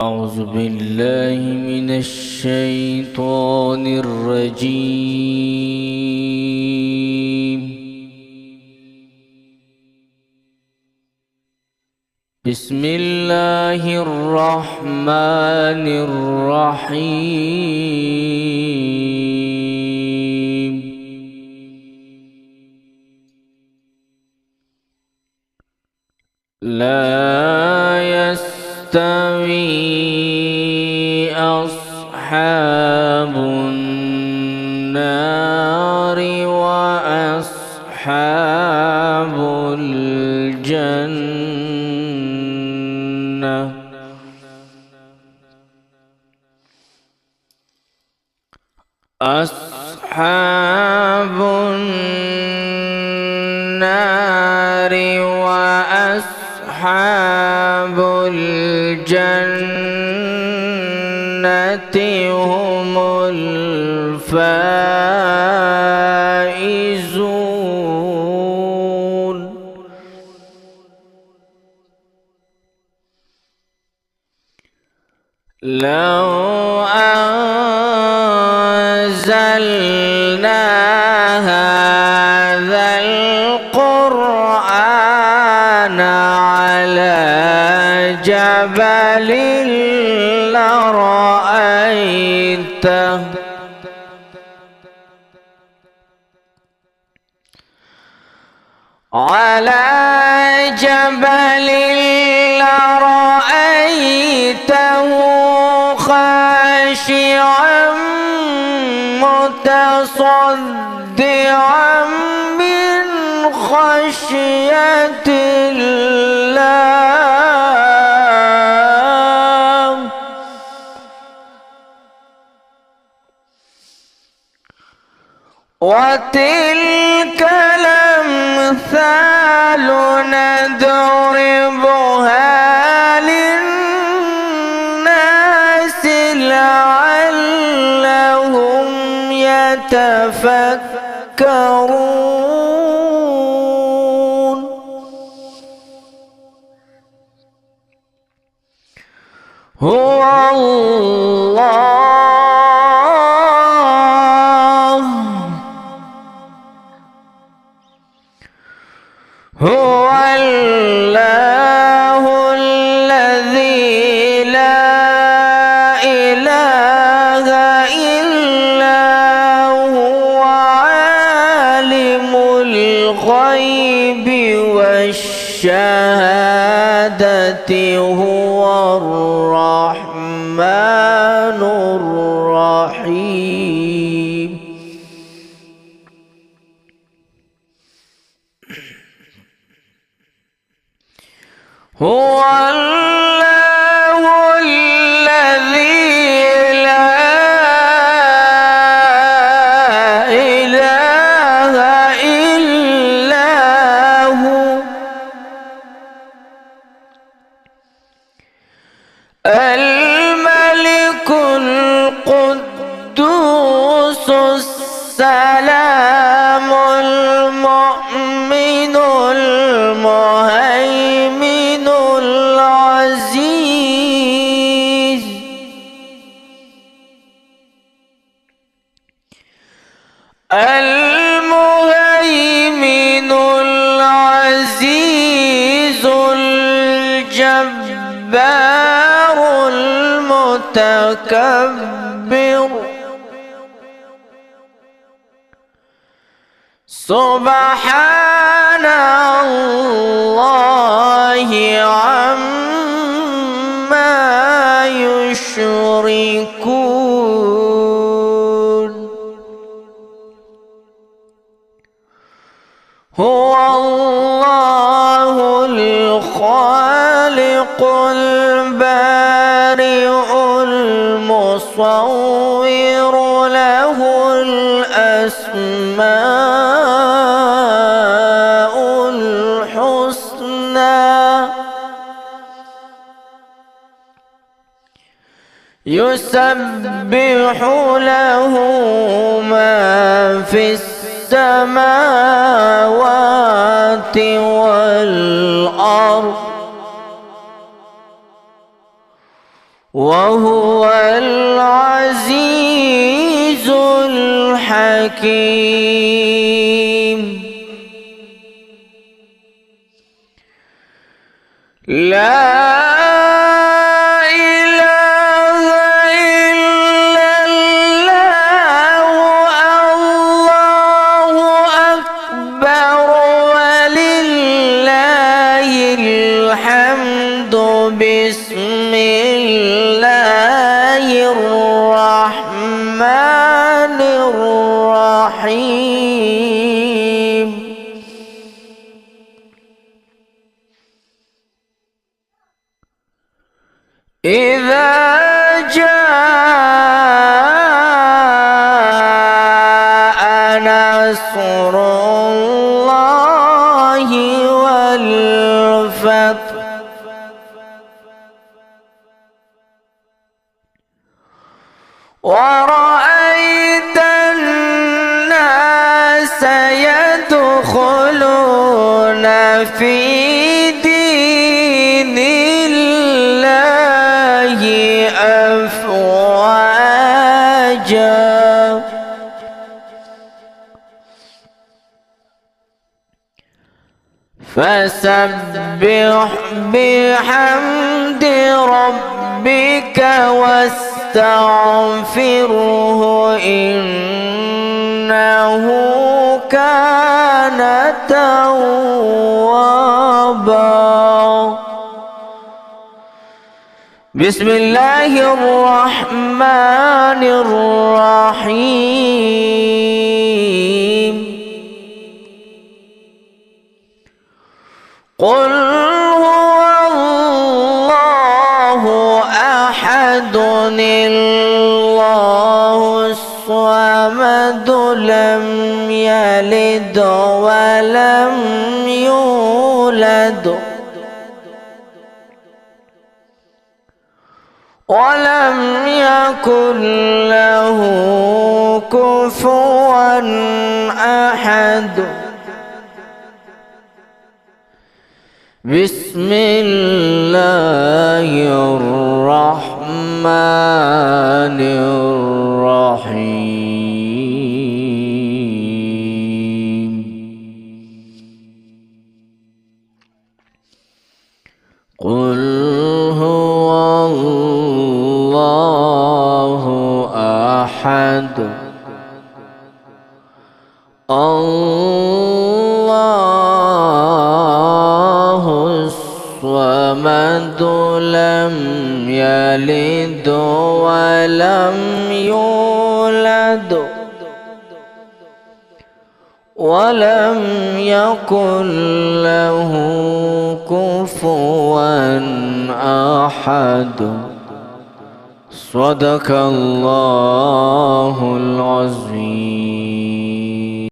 أعوذ بالله من الشيطان الرجيم. بسم الله الرحمن الرحيم. لا يستوي أصحاب النار وأصحاب الجنة. أصحاب النار وأصحاب الجنة هم الفائزون. لو أنزلنا هذا القرآن على جبل لرأيته خاشعا متصدعا من خشية الله. وتلك الأمثال نضربها للناس لعلهم يتفكرون. هو الله هو الله الذي لا إله إلا هو عالم الغيب والشهادة هو الرحمن الرحيم. هو الله الذي لا إله إلا هو الملك القدوس السلام المؤمن المهيمن العزيز المهيمن العزيز الجبار المتكبر. سبحان الله عما يشركون. هو الله الخالق البارئ المصور له الأسماء الحسنى يسبح له ما في السماوات والأرض وهو العزيز الحكيم. لا بسم الله الرحمن الرحيم. إذا جاء نصر الله والفتح ورأيت الناس يدخلون في دين الله أفواجا فسبح بحمد ربك واستغفره إنه كان توابا. بسم الله الرحمن الرحيم. قل هو الله أحد الله الصمد لم يلد ولم يولد ولم يكن له كفوا أحد. بسم الله الرحمن الرحيم. قل هو الله أحد الله الصمد لم يلد ولم يولد ولم يكن له كفوا أحد. صدق الله العظيم.